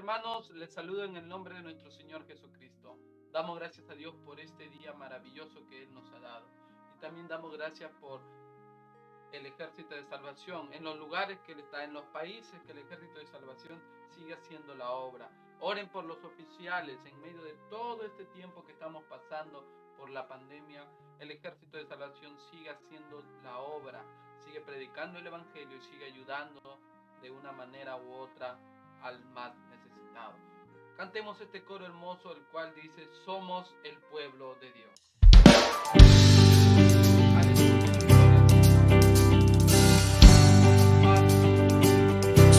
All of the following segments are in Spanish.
hermanos, les saludo en el nombre de nuestro Señor Jesucristo. Damos gracias a Dios por este día maravilloso que Él nos ha dado. Y también damos gracias por el Ejército de Salvación, en los lugares que Él está, en los países que el Ejército de Salvación sigue haciendo la obra. Oren por los oficiales en medio de todo este tiempo que estamos pasando por la pandemia. El Ejército de Salvación sigue haciendo la obra, sigue predicando el Evangelio y sigue ayudando de una manera u otra al más necesitado. Cantemos este coro hermoso, el cual dice: somos el pueblo de Dios.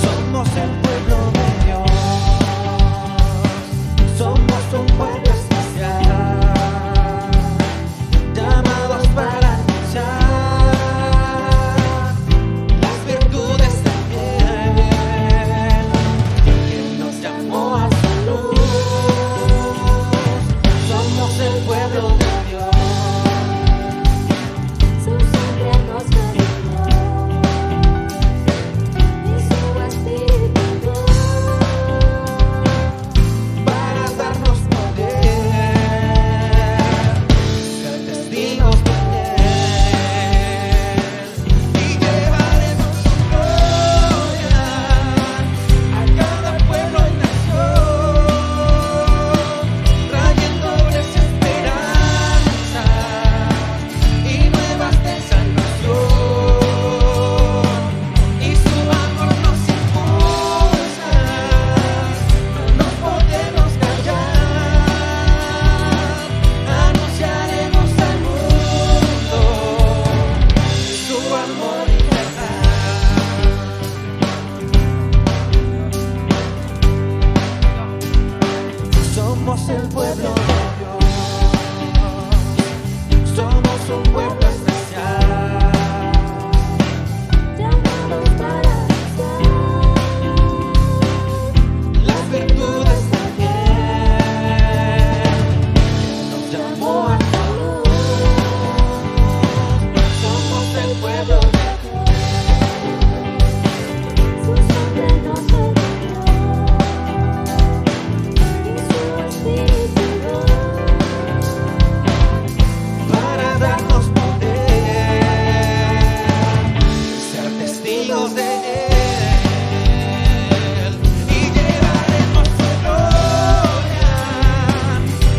Somos el pueblo de Dios, somos un pueblo especial. somos el pueblo de Dios. Somos un pueblo especial, llamados para hacer las virtudes de Él. Nos llamó a su luz. Somos el pueblo de Dios. Su sangre nos redimió y su espíritu dio para darnos poder, ser testigos de Él, y llevaremos su gloria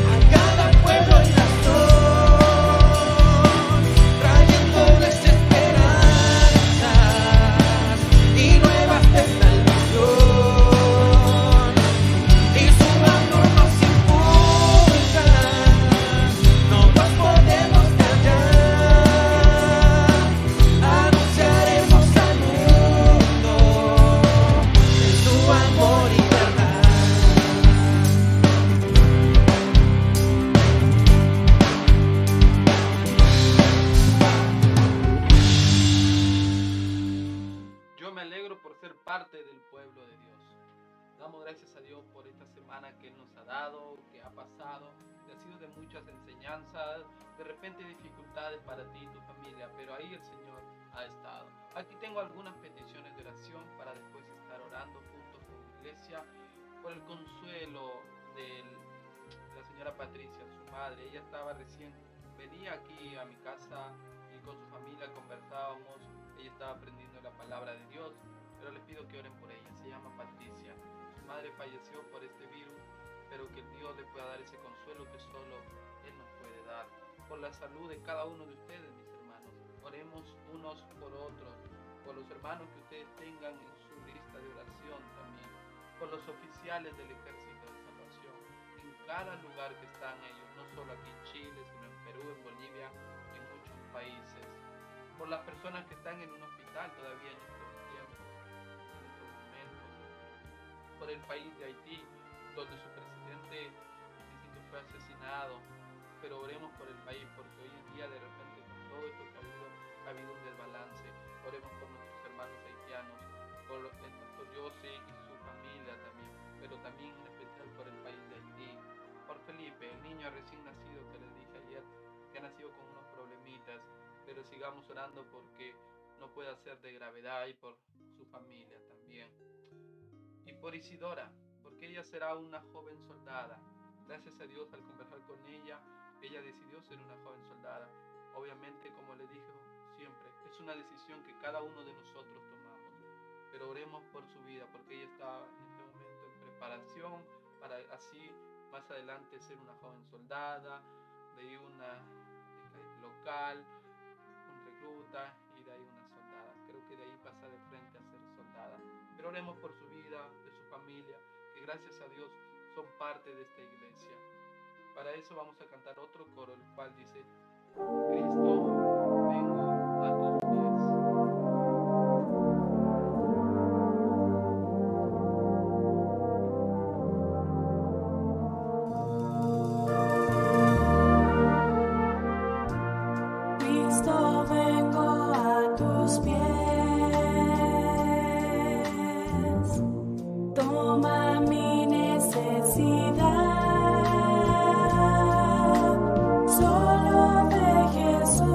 a cada pueblo y nación, trayéndoles esperanzas y nuevas de salvación. Y su amor nos impulsa, no nos podemos callar, anunciaremos al mundo de su amor y verdad. Yo me alegro por ser parte del pueblo de Dios. Damos gracias a Dios por esta semana que Él nos ha dado, que ha pasado, que ha sido de muchas enseñanzas, de repente dificultades para ti y tu familia, pero ahí el Señor ha estado. Aquí tengo algunas peticiones de oración para después estar orando juntos con la iglesia por el consuelo de la señora Patricia, su madre. Ella venía aquí a mi casa y con su familia conversábamos. Ella estaba aprendiendo la palabra de Dios, pero les pido que oren por ella. Se llama Patricia. Su madre falleció por este virus, pero que Dios le pueda dar ese consuelo que solo Él nos puede dar. Por la salud de cada uno de ustedes, mis hermanos. Oremos unos por otros, por los hermanos que ustedes tengan en su lista de oración también, por los oficiales del Ejército de Salvación, en cada lugar que están ellos, no solo aquí en Chile, sino en Perú, en Bolivia, en muchos países. Por las personas que están en un hospital todavía en estos tiempos, en estos momentos. Por el país de Haití, donde su presidente dicen que fue asesinado. Pero oremos por el país, porque hoy en día de repente con todo esto que ha habido un desbalance. Oremos por nuestros hermanos haitianos, por el pastor José y su familia también, pero también en especial por el país de Haití. Por Felipe, el niño recién nacido que les dije ayer, que ha nacido con unos problemitas, pero sigamos orando porque no pueda ser de gravedad, y por su familia también. Y por Isidora, porque ella será una joven soldada. Gracias a Dios, al conversar con ella decidió ser una joven soldada. Obviamente, como le dije siempre, es una decisión que cada uno de nosotros tomamos, pero oremos por su vida, porque ella está en este momento en preparación para así más adelante ser una joven soldada, de ahí una local, un recluta y de ahí una soldada. Creo que de ahí pasa de frente a ser soldada. Pero oremos por su vida, de su familia, que gracias a Dios son parte de esta iglesia. Para eso vamos a cantar otro coro, el cual dice: Cristo, vengo a tus pies. Cristo, vengo a tus pies, toma mi necesidad, solo de Jesús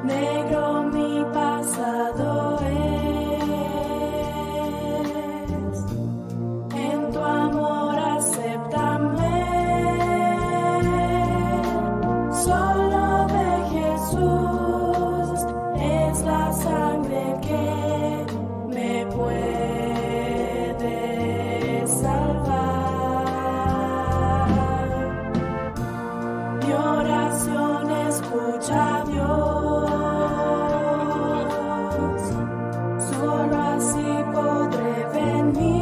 negro mi pasado es. En tu amor acéptame. Solo de Jesús es la sangre que me puede salvar. Mi oración escucha Dios, solo así podré venir.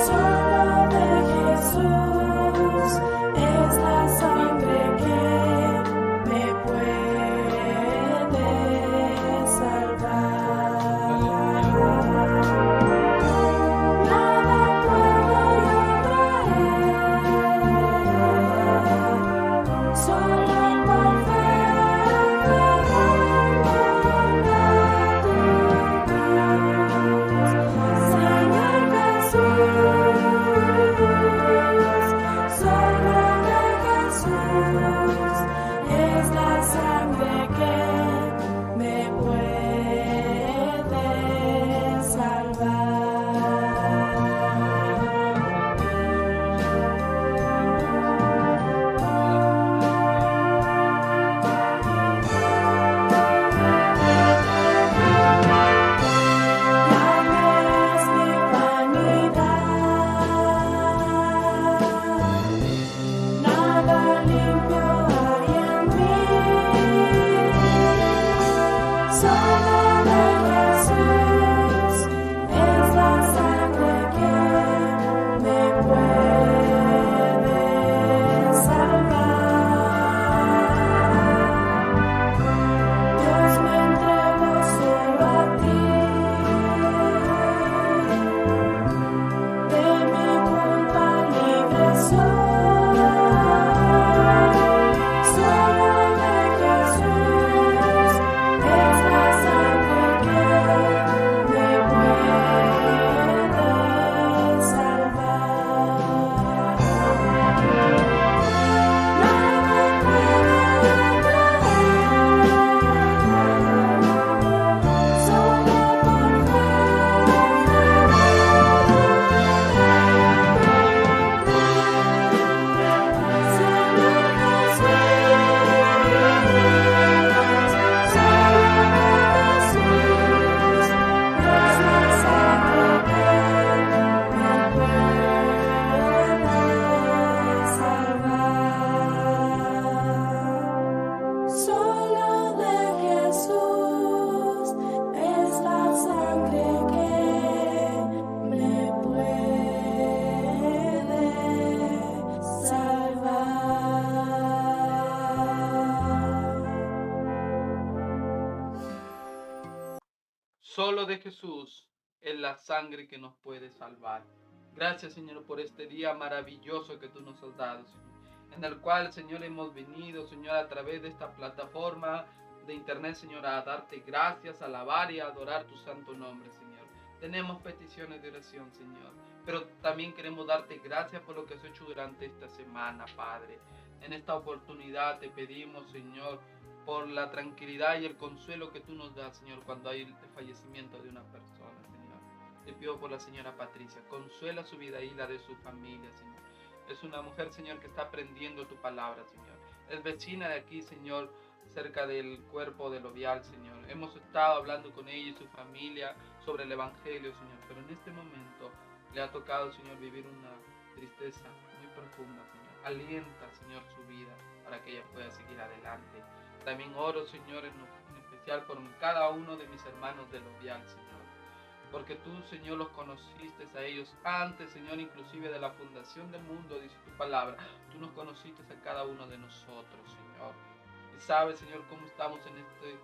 Solo de Jesús es la sangre que me puede salvar. Nada puedo yo traer, solo por fe aferrándome a tu cruz. Señor Jesús, solo de Jesús es la sangre que me puede salvar. Tal vez mi vanidad, nada limpio hay en mí. Solo de Jesús es la sangre que me puede salvar. Dios, me entrego solo a ti. De mi culpa libre soy. Solo de Jesús es la sangre que me puede salvar. Nada puedo yo traer, solo por fe Señor Jesús, solo de Jesús es la sangre que me puede salvar. Solo de Jesús es la sangre que me puede salvar. Solo de Jesús es la sangre que nos puede salvar. Gracias, Señor, por este día maravilloso que tú nos has dado, Señor, en el cual, Señor, hemos venido, Señor, a través de esta plataforma de internet, Señor, a darte gracias, a alabar y a adorar tu santo nombre, Señor. Tenemos peticiones de oración, Señor, pero también queremos darte gracias por lo que has hecho durante esta semana, Padre. En esta oportunidad te pedimos, Señor, por la tranquilidad y el consuelo que tú nos das, Señor, cuando hay el fallecimiento de una persona, Señor. Te pido por la señora Patricia, consuela su vida y la de su familia, Señor. Es una mujer, Señor, que está aprendiendo tu palabra, Señor. Es vecina de aquí, Señor, cerca del cuerpo del Ovial, Señor. Hemos estado hablando con ella y su familia sobre el Evangelio, Señor, pero en este momento le ha tocado, Señor, vivir una tristeza muy profunda, Señor. Alienta, Señor, su vida para que ella pueda seguir adelante. También oro, Señor, en especial por cada uno de mis hermanos del Ovial, Señor. Porque tú, Señor, los conociste a ellos antes, Señor, inclusive de la fundación del mundo, dice tu palabra. Tú nos conociste a cada uno de nosotros, Señor. Y sabes, Señor, cómo estamos en este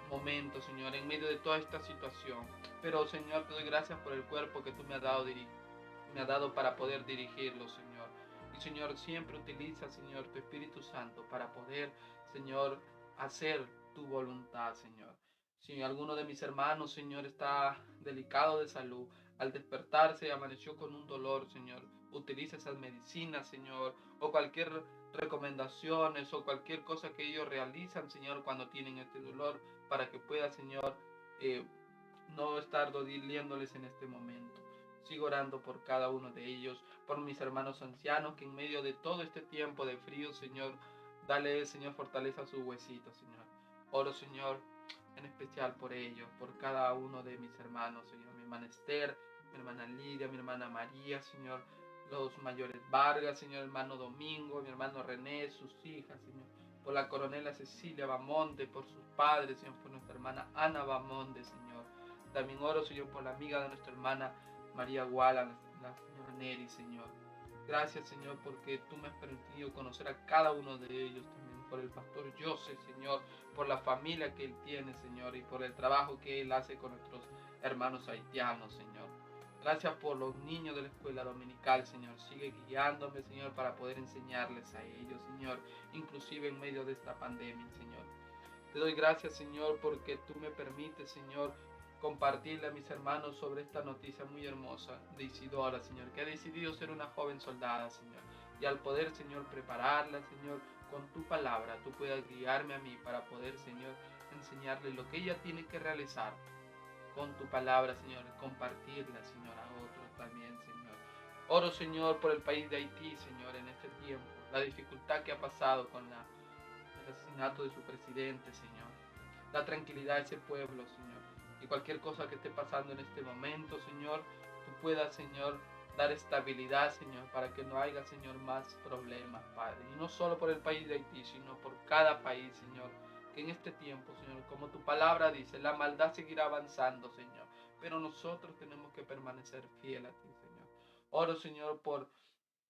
momento, Señor, en medio de toda esta situación. Pero, Señor, te doy gracias por el cuerpo que tú me has dado para poder dirigirlo, Señor. Y, Señor, siempre utiliza, Señor, tu Espíritu Santo para poder, Señor, hacer tu voluntad, Señor. Si alguno de mis hermanos, Señor, está delicado de salud, al despertarse amaneció con un dolor, Señor, utiliza esas medicinas, Señor, o cualquier recomendaciones o cualquier cosa que ellos realizan, Señor, cuando tienen este dolor, para que pueda, Señor, no estar doliéndoles en este momento. Sigo orando por cada uno de ellos, por mis hermanos ancianos, que en medio de todo este tiempo de frío, Señor, dale, Señor, fortaleza a sus huesitos, Señor. Oro, Señor, en especial por ellos, por cada uno de mis hermanos, Señor. Mi hermana Esther, mi hermana Lidia, mi hermana María, Señor. Los mayores Vargas, Señor, hermano Domingo, mi hermano René, sus hijas, Señor. Por la coronela Cecilia Bamonte, por sus padres, Señor, por nuestra hermana Ana Bamonte, Señor. También oro, Señor, por la amiga de nuestra hermana María Guala, la señora Neri, Señor. Gracias, Señor, porque tú me has permitido conocer a cada uno de ellos también. Por el pastor José, Señor, por la familia que él tiene, Señor, y por el trabajo que él hace con nuestros hermanos haitianos, Señor. Gracias por los niños de la escuela dominical, Señor. Sigue guiándome, Señor, para poder enseñarles a ellos, Señor, inclusive en medio de esta pandemia, Señor. Te doy gracias, Señor, porque tú me permites, Señor, compartirle a mis hermanos sobre esta noticia muy hermosa de Isidora, Señor, que ha decidido ser una joven soldada, Señor. Y al poder, Señor, prepararla, Señor, con tu palabra, tú puedas guiarme a mí para poder, Señor, enseñarle lo que ella tiene que realizar con tu palabra, Señor, y compartirla, Señor, a otros también, Señor. Oro, Señor, por el país de Haití, Señor, en este tiempo, la dificultad que ha pasado con el asesinato de su presidente, Señor. Da tranquilidad a ese pueblo, Señor. Y cualquier cosa que esté pasando en este momento, Señor, tú puedas, Señor, dar estabilidad, Señor, para que no haya, Señor, más problemas, Padre. Y no solo por el país de Haití, sino por cada país, Señor. Que en este tiempo, Señor, como tu palabra dice, la maldad seguirá avanzando, Señor. Pero nosotros tenemos que permanecer fiel a ti, Señor. Oro, Señor, por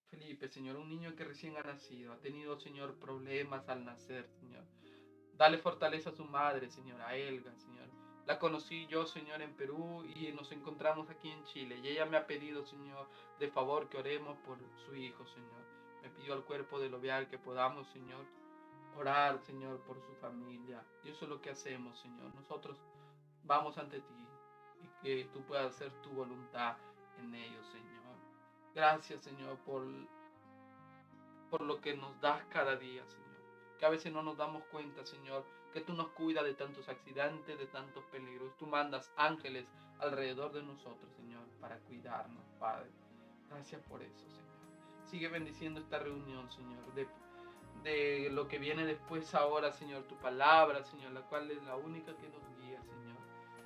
Felipe, Señor, un niño que recién ha nacido. Ha tenido, Señor, problemas al nacer, Señor. Dale fortaleza a su madre, Señor, a Elga, Señor. La conocí yo, Señor, en Perú y nos encontramos aquí en Chile. Y ella me ha pedido, Señor, de favor que oremos por su hijo, Señor. Me pidió al cuerpo del Ovial que podamos, Señor, orar, Señor, por su familia. Y eso es lo que hacemos, Señor. Nosotros vamos ante ti y que tú puedas hacer tu voluntad en ellos, Señor. Gracias, Señor, por lo que nos das cada día, Señor. Que a veces no nos damos cuenta, Señor, que tú nos cuidas de tantos accidentes, de tantos peligros. Tú mandas ángeles alrededor de nosotros, Señor, para cuidarnos, Padre. Gracias por eso, Señor. Sigue bendiciendo esta reunión, Señor, de lo que viene después ahora, Señor, tu palabra, Señor, la cual es la única que nos guía, Señor.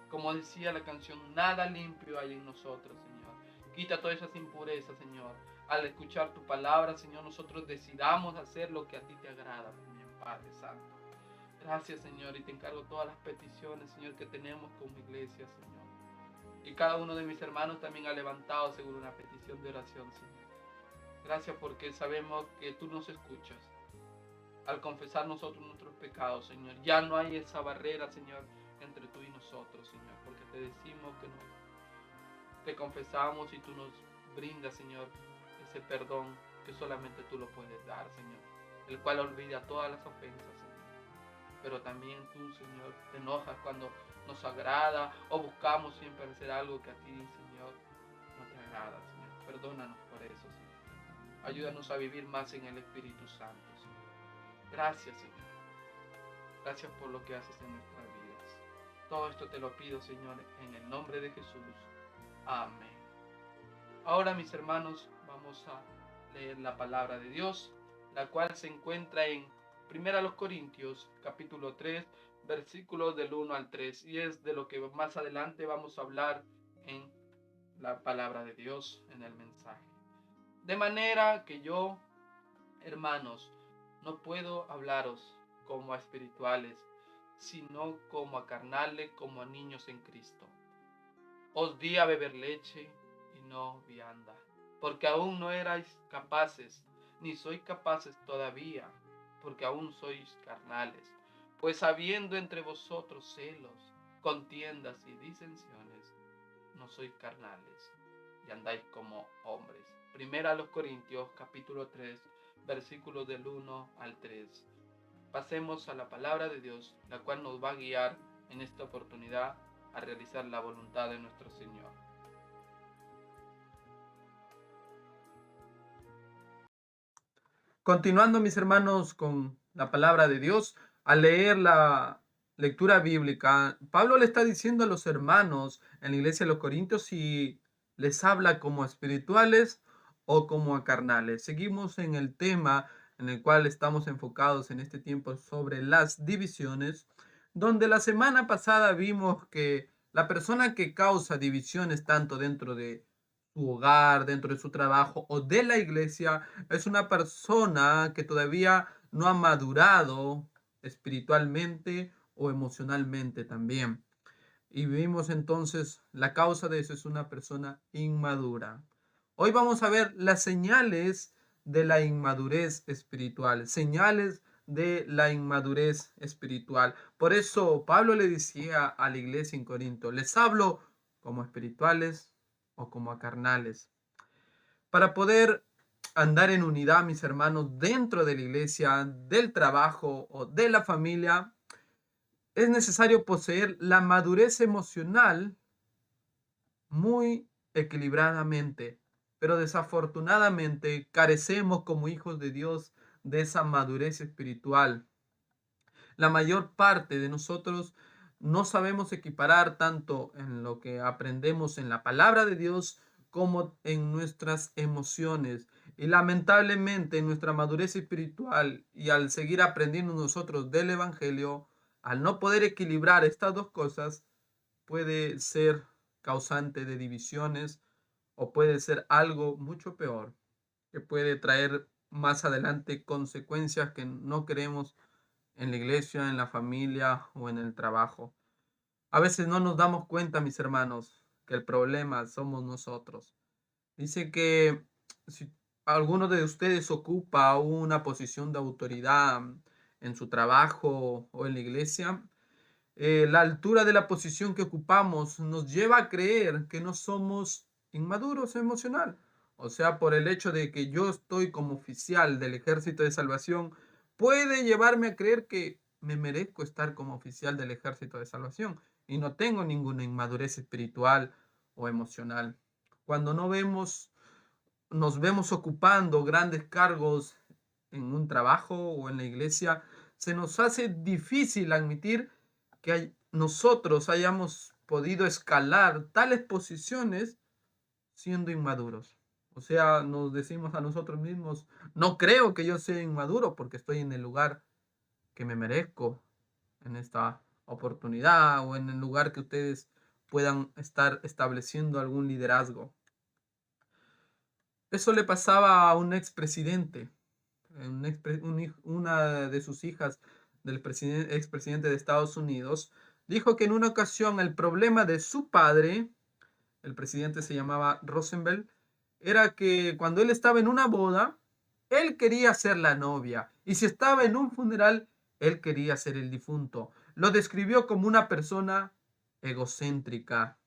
Como decía la canción, nada limpio hay en nosotros, Señor. Quita todas esas impurezas, Señor. Al escuchar tu palabra, Señor, nosotros decidamos hacer lo que a ti te agrada, también, Padre Santo. Gracias, Señor, y te encargo todas las peticiones, Señor, que tenemos como iglesia, Señor. Y cada uno de mis hermanos también ha levantado según una petición de oración, Señor. Gracias porque sabemos que tú nos escuchas. Al confesar nosotros nuestros pecados, Señor, ya no hay esa barrera, Señor, entre tú y nosotros, Señor, porque te decimos que te confesamos y tú nos brindas, Señor, ese perdón que solamente tú lo puedes dar, Señor, el cual olvida todas las ofensas, Señor. Pero también tú, Señor, te enojas cuando nos agrada o buscamos siempre hacer algo que a ti, Señor, no te agrada, Señor. Perdónanos por eso, Señor. Ayúdanos a vivir más en el Espíritu Santo, Señor. Gracias, Señor. Gracias por lo que haces en nuestras vidas. Todo esto te lo pido, Señor, en el nombre de Jesús. Amén. Ahora, mis hermanos, vamos a leer la palabra de Dios, la cual se encuentra en 1 Corintios, capítulo 3, versículos del 1 al 3. Y es de lo que más adelante vamos a hablar en la palabra de Dios, en el mensaje. De manera que yo, hermanos, no puedo hablaros como a espirituales, sino como a carnales, como a niños en Cristo. Os di a beber leche y no vianda, porque aún no erais capaces, ni sois capaces todavía, porque aún sois carnales. Pues habiendo entre vosotros celos, contiendas y disensiones, no sois carnales y andáis como hombres. 1 Corintios capítulo 3, versículos del 1 al 3. Pasemos a la palabra de Dios, la cual nos va a guiar en esta oportunidad a realizar la voluntad de nuestro Señor. Continuando, mis hermanos, con la palabra de Dios, al leer la lectura bíblica, Pablo le está diciendo a los hermanos en la iglesia de los Corintios si les habla como a espirituales o como a carnales. Seguimos en el tema en el cual estamos enfocados en este tiempo sobre las divisiones, donde la semana pasada vimos que la persona que causa divisiones tanto dentro de su hogar, dentro de su trabajo o de la iglesia, es una persona que todavía no ha madurado espiritualmente o emocionalmente también. Y vimos entonces la causa de eso es una persona inmadura. Hoy vamos a ver las señales de la inmadurez espiritual, señales de la inmadurez espiritual. Por eso Pablo le decía a la iglesia en Corinto, les hablo como espirituales o como a carnales. Para poder andar en unidad, mis hermanos, dentro de la iglesia, del trabajo o de la familia, es necesario poseer la madurez emocional muy equilibradamente, pero desafortunadamente carecemos como hijos de Dios de esa madurez espiritual. La mayor parte de nosotros no sabemos equiparar tanto en lo que aprendemos en la palabra de Dios como en nuestras emociones. Y lamentablemente en nuestra madurez espiritual y al seguir aprendiendo nosotros del Evangelio, al no poder equilibrar estas dos cosas, puede ser causante de divisiones o puede ser algo mucho peor, que puede traer más adelante consecuencias que no queremos en la iglesia, en la familia o en el trabajo. A veces no nos damos cuenta, mis hermanos, que el problema somos nosotros. Dice que si alguno de ustedes ocupa una posición de autoridad en su trabajo o en la iglesia, la altura de la posición que ocupamos nos lleva a creer que no somos inmaduros emocional. O sea, por el hecho de que yo estoy como oficial del Ejército de Salvación, puede llevarme a creer que me merezco estar como oficial del Ejército de Salvación y no tengo ninguna inmadurez espiritual o emocional. Cuando nos vemos ocupando grandes cargos en un trabajo o en la iglesia, se nos hace difícil admitir que nosotros hayamos podido escalar tales posiciones siendo inmaduros. O sea, nos decimos a nosotros mismos, no creo que yo sea inmaduro porque estoy en el lugar que me merezco en esta oportunidad o en el lugar que ustedes puedan estar estableciendo algún liderazgo. Eso le pasaba a un expresidente, una de sus hijas del expresidente de Estados Unidos, dijo que en una ocasión el problema de su padre, el presidente se llamaba Roosevelt, era que cuando él estaba en una boda, él quería ser la novia, y si estaba en un funeral, él quería ser el difunto. Lo describió como una persona egocéntrica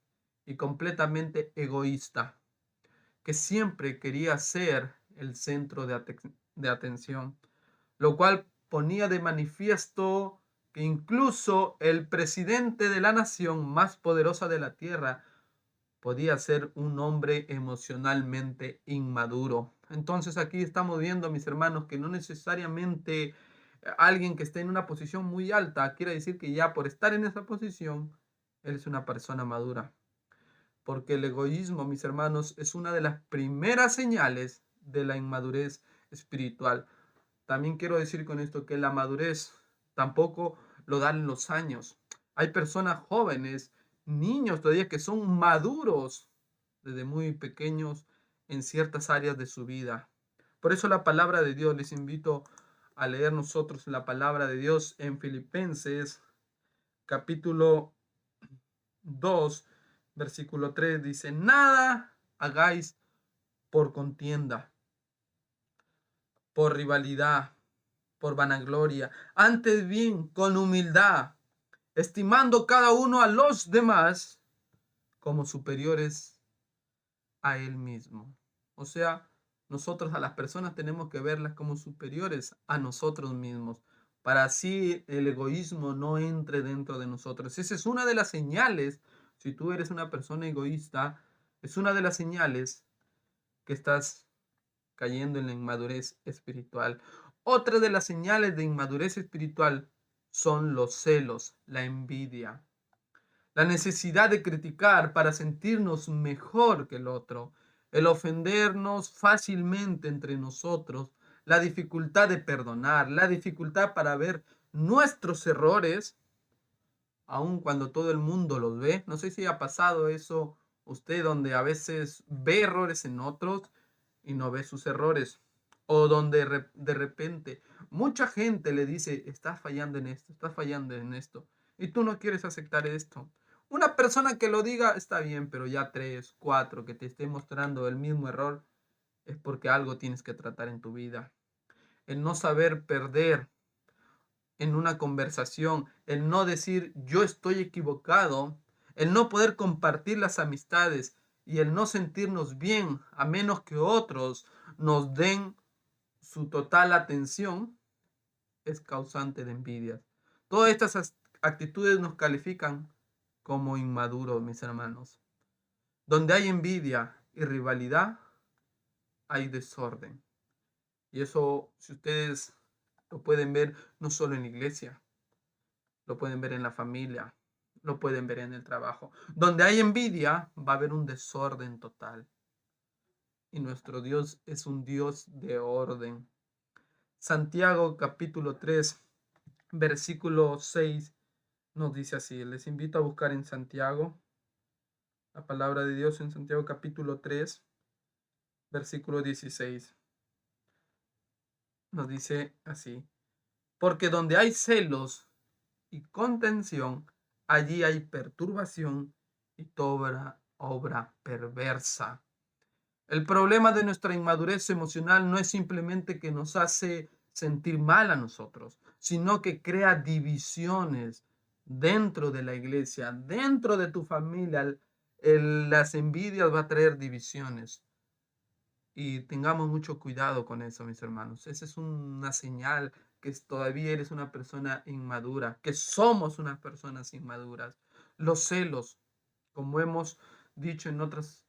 y completamente egoísta, que siempre quería ser el centro de atención, lo cual ponía de manifiesto que incluso el presidente de la nación más poderosa de la tierra podía ser un hombre emocionalmente inmaduro. Entonces aquí estamos viendo, mis hermanos, que no necesariamente alguien que esté en una posición muy alta quiere decir que ya por estar en esa posición, él es una persona madura. Porque el egoísmo, mis hermanos, es una de las primeras señales de la inmadurez espiritual. También quiero decir con esto que la madurez tampoco lo dan los años. Hay personas jóvenes, niños todavía que son maduros desde muy pequeños en ciertas áreas de su vida. Por eso la palabra de Dios, les invito a leer nosotros la palabra de Dios en Filipenses capítulo 2, versículo 3, dice, nada hagáis por contienda, por rivalidad, por vanagloria, antes bien con humildad, estimando cada uno a los demás como superiores a él mismo. O sea, nosotros a las personas tenemos que verlas como superiores a nosotros mismos, para así el egoísmo no entre dentro de nosotros. Esa es una de las señales. Si tú eres una persona egoísta, es una de las señales que estás cayendo en la inmadurez espiritual. Otra de las señales de inmadurez espiritual son los celos, la envidia, la necesidad de criticar para sentirnos mejor que el otro, el ofendernos fácilmente entre nosotros, la dificultad de perdonar, la dificultad para ver nuestros errores, aun cuando todo el mundo los ve. No sé si ha pasado eso usted, donde a veces ve errores en otros y no ve sus errores, o donde de repente mucha gente le dice, estás fallando en esto, estás fallando en esto, y tú no quieres aceptar esto. Una persona que lo diga está bien, pero ya tres, cuatro que te esté mostrando el mismo error es porque algo tienes que tratar en tu vida. El no saber perder en una conversación, el no decir yo estoy equivocado, el no poder compartir las amistades y el no sentirnos bien a menos que otros nos den su total atención, es causante de envidias. Todas estas actitudes nos califican como inmaduros, mis hermanos. Donde hay envidia y rivalidad, hay desorden. Y eso, si ustedes lo pueden ver, no solo en la iglesia, lo pueden ver en la familia, lo pueden ver en el trabajo. Donde hay envidia, va a haber un desorden total. Y nuestro Dios es un Dios de orden. Santiago capítulo 3, versículo 6 nos dice así. Les invito a buscar en Santiago, la palabra de Dios en Santiago capítulo 3, versículo 16. Nos dice así. Porque donde hay celos y contención, allí hay perturbación y toda obra perversa. El problema de nuestra inmadurez emocional no es simplemente que nos hace sentir mal a nosotros, sino que crea divisiones dentro de la iglesia, dentro de tu familia. Las envidias va a traer divisiones. Y tengamos mucho cuidado con eso, mis hermanos. Esa es una señal que todavía eres una persona inmadura, que somos unas personas inmaduras. Los celos, como hemos dicho en otras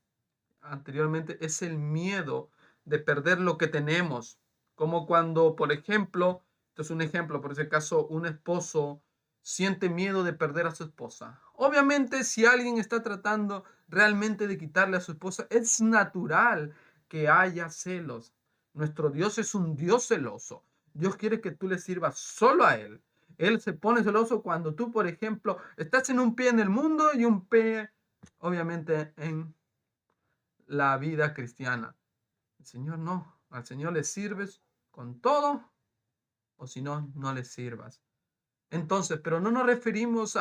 anteriormente, es el miedo de perder lo que tenemos. Como cuando, por ejemplo, esto es un ejemplo, por ese caso, un esposo siente miedo de perder a su esposa. Obviamente, si alguien está tratando realmente de quitarle a su esposa, es natural que haya celos. Nuestro Dios es un Dios celoso. Dios quiere que tú le sirvas solo a Él. Él se pone celoso cuando tú, por ejemplo, estás en un pie en el mundo y un pie, obviamente, en la vida cristiana. El Señor no. Al Señor le sirves con todo, o si no, no le sirvas. Entonces, pero no nos referimos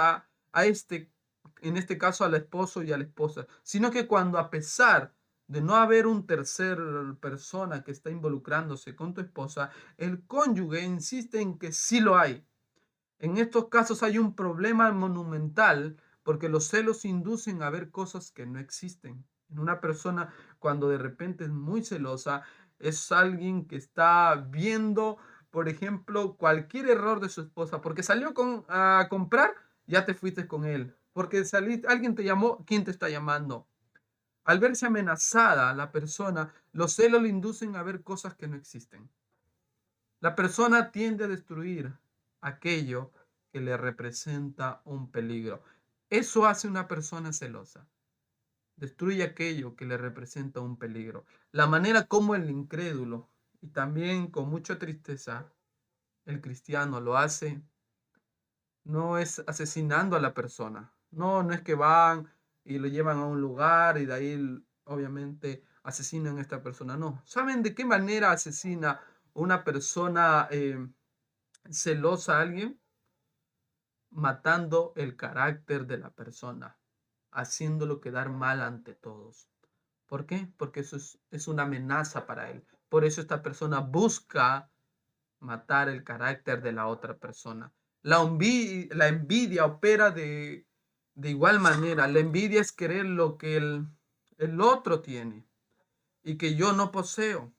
en este caso al esposo y a la esposa, sino que cuando, a pesar de no haber un tercer persona que está involucrándose con tu esposa, el cónyuge insiste en que sí lo hay. En estos casos hay un problema monumental porque los celos inducen a ver cosas que no existen. En una persona, cuando de repente es muy celosa, es alguien que está viendo, por ejemplo, cualquier error de su esposa, porque salió a comprar, ya te fuiste con él. Porque alguien te llamó, ¿quién te está llamando? Al verse amenazada la persona, los celos le inducen a ver cosas que no existen. La persona tiende a destruir aquello que le representa un peligro. Eso hace una persona celosa. Destruye aquello que le representa un peligro. La manera como el incrédulo, y también con mucha tristeza, el cristiano lo hace, no es asesinando a la persona. No, no es que van y lo llevan a un lugar y de ahí obviamente asesinan a esta persona. No. ¿Saben de qué manera asesina una persona celosa a alguien? Matando el carácter de la persona, haciéndolo quedar mal ante todos. ¿Por qué? Porque eso es una amenaza para él. Por eso esta persona busca matar el carácter de la otra persona. La envidia opera de igual manera. La envidia es querer lo que el otro tiene y que yo no poseo.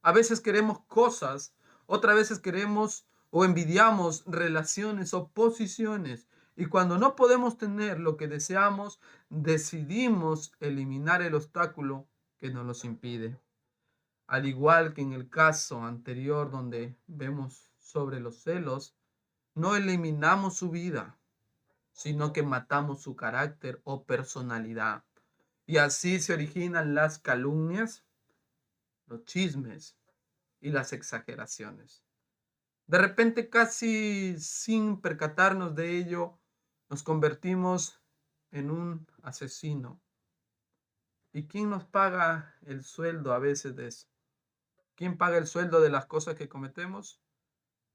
A veces queremos cosas, otras veces queremos o envidiamos relaciones o posiciones. Y cuando no podemos tener lo que deseamos, decidimos eliminar el obstáculo que nos los impide. Al igual que en el caso anterior donde vemos sobre los celos, no eliminamos su vida, sino que matamos su carácter o personalidad. Y así se originan las calumnias, los chismes y las exageraciones. De repente, casi sin percatarnos de ello, nos convertimos en un asesino. ¿Y quién nos paga el sueldo a veces de eso? ¿Quién paga el sueldo de las cosas que cometemos?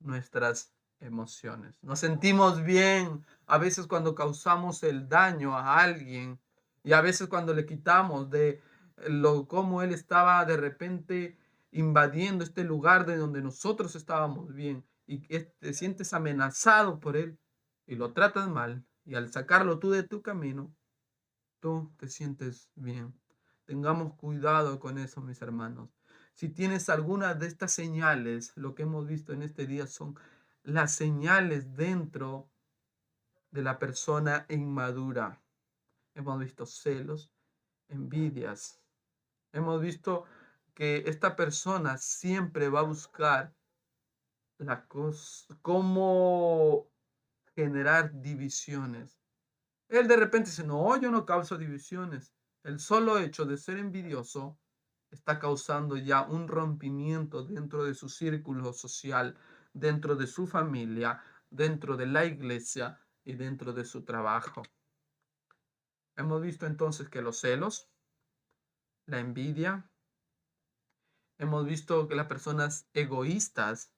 Nuestras emociones. Nos sentimos bien a veces cuando causamos el daño a alguien y a veces cuando le quitamos de lo como él estaba de repente invadiendo este lugar de donde nosotros estábamos bien y que te sientes amenazado por él y lo tratas mal y al sacarlo tú de tu camino, tú te sientes bien. Tengamos cuidado con eso, mis hermanos. Si tienes alguna de estas señales, lo que hemos visto en este día son las señales dentro de la persona inmadura. Hemos visto celos, envidias. Hemos visto que esta persona siempre va a buscar la cosa, cómo generar divisiones. Él de repente dice, no, yo no causo divisiones. El solo hecho de ser envidioso está causando ya un rompimiento dentro de su círculo social, dentro de su familia, dentro de la iglesia y dentro de su trabajo. Hemos visto entonces que los celos, la envidia, hemos visto que las personas egoístas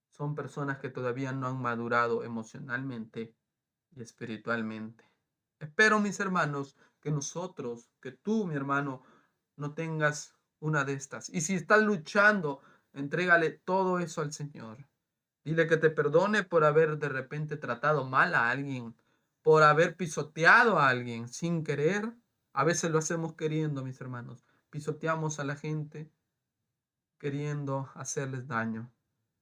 son personas que todavía no han madurado emocionalmente y espiritualmente. Espero, mis hermanos, que nosotros, que tú, mi hermano, no tengas una de estas. Y si estás luchando, entrégale todo eso al Señor. Dile que te perdone por haber de repente tratado mal a alguien, por haber pisoteado a alguien sin querer. A veces lo hacemos queriendo, mis hermanos. Pisoteamos a la gente queriendo hacerles daño.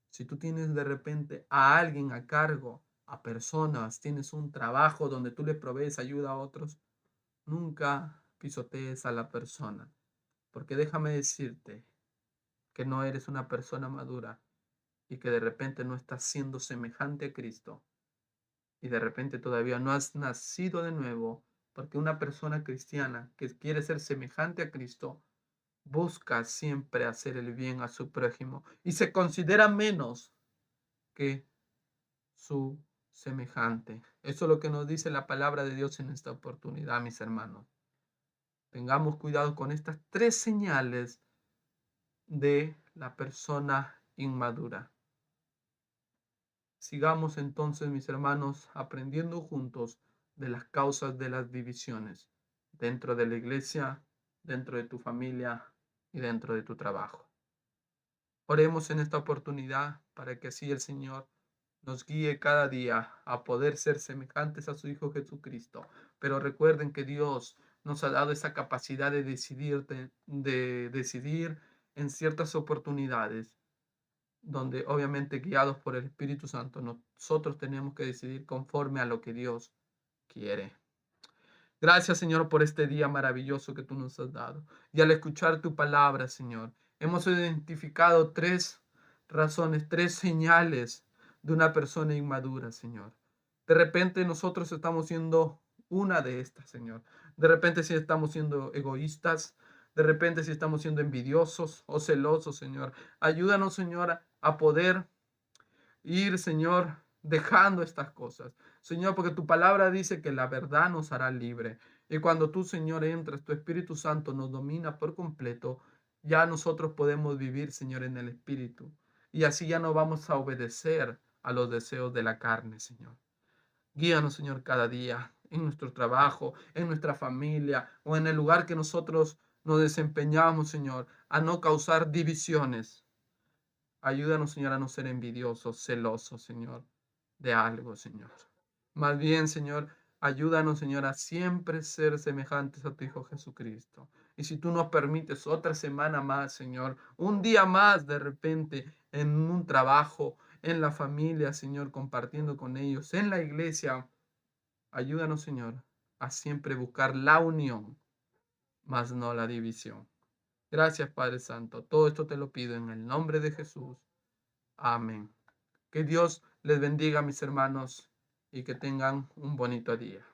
Si tú tienes de repente a alguien a cargo, a personas, tienes un trabajo donde tú le provees ayuda a otros, nunca pisotees a la persona, porque déjame decirte que no eres una persona madura y que de repente no estás siendo semejante a Cristo y de repente todavía no has nacido de nuevo, porque una persona cristiana que quiere ser semejante a Cristo busca siempre hacer el bien a su prójimo y se considera menos que su semejante. Eso es lo que nos dice la palabra de Dios en esta oportunidad, mis hermanos. Tengamos cuidado con estas tres señales de la persona inmadura. Sigamos entonces, mis hermanos, aprendiendo juntos de las causas de las divisiones dentro de la iglesia, dentro de tu familia y dentro de tu trabajo. Oremos en esta oportunidad para que así el Señor nos guíe cada día a poder ser semejantes a su Hijo Jesucristo. Pero recuerden que Dios nos ha dado esa capacidad de decidir en ciertas oportunidades, donde obviamente guiados por el Espíritu Santo, nosotros tenemos que decidir conforme a lo que Dios quiere. Gracias, Señor, por este día maravilloso que tú nos has dado. Y al escuchar tu palabra, Señor, hemos identificado tres razones, tres señales de una persona inmadura, Señor. De repente nosotros estamos siendo una de estas, Señor. De repente si estamos siendo egoístas, de repente si estamos siendo envidiosos o celosos, Señor. Ayúdanos, Señor, a poder ir, Señor, dejando estas cosas. Señor, porque tu palabra dice que la verdad nos hará libre. Y cuando tú, Señor, entras, tu Espíritu Santo nos domina por completo, ya nosotros podemos vivir, Señor, en el Espíritu. Y así ya no vamos a obedecer a los deseos de la carne, Señor. Guíanos, Señor, cada día, en nuestro trabajo, en nuestra familia o en el lugar que nosotros nos desempeñamos, Señor, a no causar divisiones. Ayúdanos, Señor, a no ser envidiosos, celosos, Señor, de algo, Señor. Más bien, Señor, ayúdanos, Señor, a siempre ser semejantes a tu Hijo Jesucristo. Y si tú nos permites otra semana más, Señor, un día más de repente en un trabajo, en la familia, Señor, compartiendo con ellos, en la iglesia, ayúdanos, Señor, a siempre buscar la unión, más no la división. Gracias, Padre Santo. Todo esto te lo pido en el nombre de Jesús. Amén. Que Dios les bendiga, mis hermanos, y que tengan un bonito día.